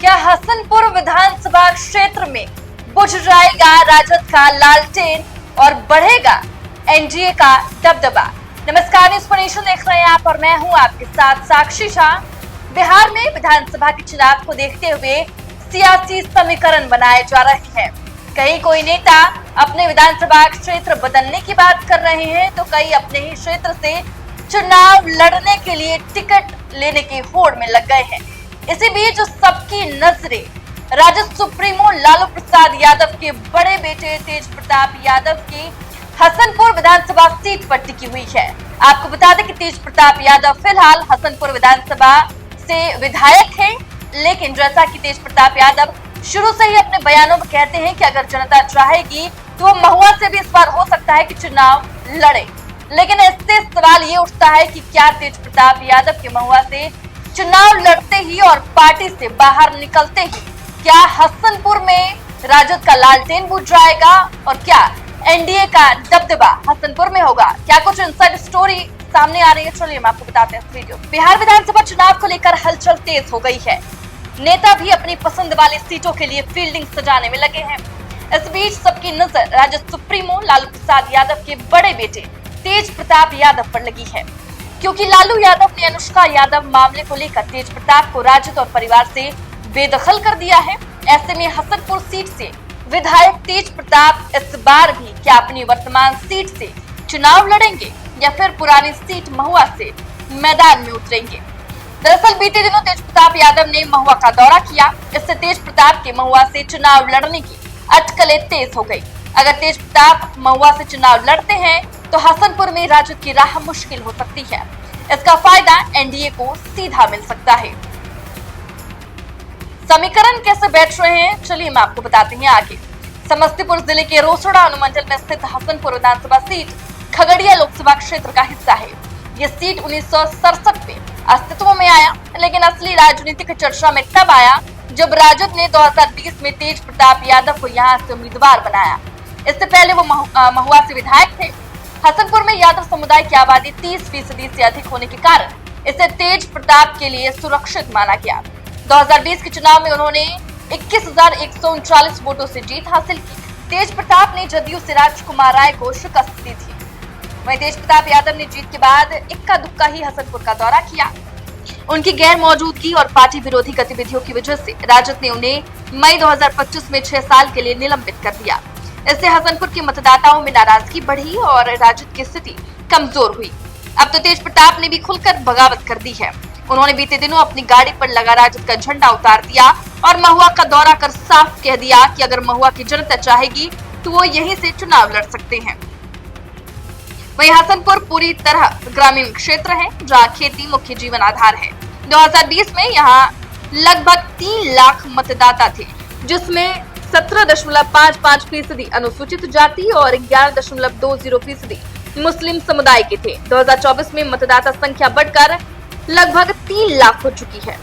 क्या हसनपुर विधानसभा क्षेत्र में बुझ जाएगा राजद का लालटेन और बढ़ेगा एनडीए का दबदबा। नमस्कार, न्यूज़ पर नेशन देख रहे हैं आप और मैं हूं आपके साथ साक्षी शाह। बिहार में विधानसभा के चुनाव को देखते हुए सियासी समीकरण बनाए जा रहे हैं। कई कोई नेता अपने विधानसभा क्षेत्र बदलने की बात कर रहे हैं तो कई अपने ही क्षेत्र से चुनाव लड़ने के लिए टिकट लेने की होड़ में लग गए हैं। इसी बीच सबकी नजरें राजद सुप्रीमो लालू प्रसाद यादव के बड़े बेटे तेज प्रताप यादव की हसनपुर विधानसभा सीट पर टिकी हुई है। आपको बता दें कि तेज प्रताप यादव फिलहाल हसनपुर विधानसभा से विधायक हैं, लेकिन जैसा कि तेज प्रताप यादव शुरू से ही अपने बयानों में कहते हैं कि अगर जनता चाहेगी तो वो महुआ से भी इस बार हो सकता है कि चुनाव लड़े। लेकिन इससे सवाल ये उठता है कि क्या तेज प्रताप यादव के महुआ से चुनाव लड़ते ही और पार्टी से बाहर निकलते ही क्या हसनपुर में राजद का लालटेन बुझ जाएगा और क्या एनडीए का दबदबा हसनपुर में होगा? क्या कुछ इनसाइड स्टोरी सामने आ रही है, चलिए हम आपको बताते हैं इस वीडियो। बिहार विधानसभा चुनाव को लेकर हलचल तेज हो गई है। नेता भी अपनी पसंद वाली सीटों के लिए फील्डिंग सजाने में लगे हैं। इस बीच सबकी नजर राजद सुप्रीमो लालू प्रसाद यादव के बड़े बेटे तेज प्रताप यादव पर लगी है, क्योंकि लालू यादव ने अनुष्का यादव मामले को लेकर तेज प्रताप को राजद और परिवार से बेदखल कर दिया है। ऐसे में हसनपुर सीट से विधायक तेज प्रताप इस बार भी क्या अपनी वर्तमान सीट से चुनाव लड़ेंगे या फिर पुरानी सीट महुआ से मैदान में उतरेंगे? दरअसल बीते दिनों तेज प्रताप यादव ने महुआ का दौरा किया। इससे तेज प्रताप के महुआ से चुनाव लड़ने की अटकलें तेज हो गई। अगर तेज प्रताप महुआ से चुनाव लड़ते हैं तो हसनपुर में राजद की राह मुश्किल हो सकती है। इसका फायदा एनडीए को सीधा मिल सकता है। समीकरण कैसे बैठ रहे हैं, चलिए हम आपको बताते हैं आगे। समस्तीपुर जिले के रोसड़ा अनुमंडल में स्थित हसनपुर विधानसभा सीट खगड़िया लोकसभा क्षेत्र का हिस्सा है। ये सीट 1967 में अस्तित्व में आया, लेकिन असली राजनीतिक चर्चा में तब आया जब राजद ने 2020 में तेज प्रताप यादव को यहाँ से उम्मीदवार बनाया। इससे पहले वो महुआ से विधायक थे। हसनपुर में यादव समुदाय की आबादी 30% से अधिक होने के कारण इसे तेज प्रताप के लिए सुरक्षित माना गया। 2020 के चुनाव में उन्होंने 21,139 वोटों से जीत हासिल की। तेज प्रताप ने जदयू से राजकुमार राय को शिकस्त दी थी। वहीं तेज प्रताप यादव ने जीत के बाद इक्का दुक्का ही हसनपुर का दौरा किया। उनकी गैर मौजूदगी और पार्टी विरोधी गतिविधियों की वजह से राजद ने उन्हें मई 2025 में 6 साल के लिए निलंबित कर दिया। इससे हसनपुर के मतदाताओं में नाराजगी बढ़ी और राजद की स्थिति कमजोर हुई। अब तो तेज प्रताप ने भी खुलकर बगावत कर दी है। उन्होंने बीते दिनों अपनी गाड़ी पर लगा राजद का झंडा उतार दिया और महुआ का दौरा कर साफ कह दिया कि अगर महुआ की जनता चाहेगी तो वो यहीं से चुनाव लड़ सकते हैं। वहीं हसनपुर पूरी तरह ग्रामीण क्षेत्र है, जहाँ खेती मुख्य जीवन आधार है। 2020 में यहाँ लगभग 3 लाख मतदाता थे, जिसमें 17.55% अनुसूचित जाति और 11.20% मुस्लिम समुदाय के थे। 2024 में मतदाता संख्या बढ़कर लगभग 3 लाख हो चुकी है।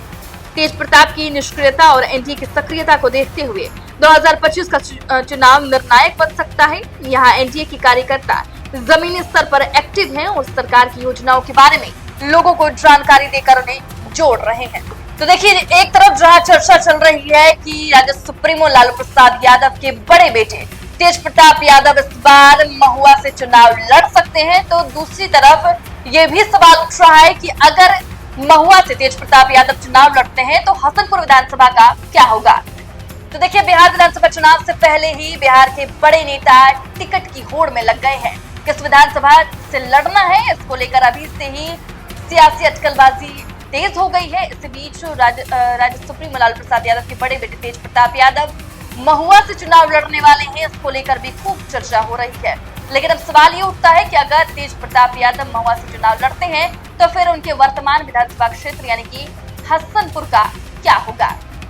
तेज प्रताप की निष्क्रियता और एनडीए की सक्रियता को देखते हुए 2025 का चुनाव निर्णायक बन सकता है। यहाँ एनडीए की कार्यकर्ता जमीनी स्तर पर एक्टिव हैं और सरकार की योजनाओं के बारे में लोगों को जानकारी देकर उन्हें जोड़ रहे हैं। तो देखिए, एक तरफ जहां चर्चा चल रही है कि राजद सुप्रीमो लालू प्रसाद यादव के बड़े बेटे तेज प्रताप यादव इस बार महुआ से चुनाव लड़ सकते हैं, तो दूसरी तरफ ये भी सवाल उठ रहा है कि अगर महुआ से तेज प्रताप यादव चुनाव लड़ते हैं तो हसनपुर विधानसभा का क्या होगा? तो देखिए, बिहार विधानसभा चुनाव से पहले ही बिहार के बड़े नेता टिकट की होड़ में लग गए हैं। किस विधानसभा से लड़ना है, इसको लेकर अभी से ही सियासी अटकलबाजी तेज हो गई है। इस बीच राजद सुप्रीमो लालू प्रसाद यादव के बड़े बेटे तेज प्रताप यादव महुआ से चुनाव लड़ने वाले हैं, इसको लेकर भी खूब चर्चा हो रही है। लेकिन अब सवाल ये उठता है कि अगर तेज प्रताप यादव महुआ से चुनाव लड़ते हैं तो फिर उनके वर्तमान विधानसभा क्षेत्र यानी कि हसनपुर का क्या होगा?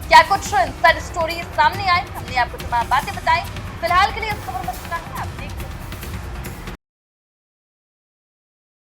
क्या कुछ इनसाइड स्टोरी सामने आए? हमने आपको तमाम बातें बताई। फिलहाल के लिए इस खबर में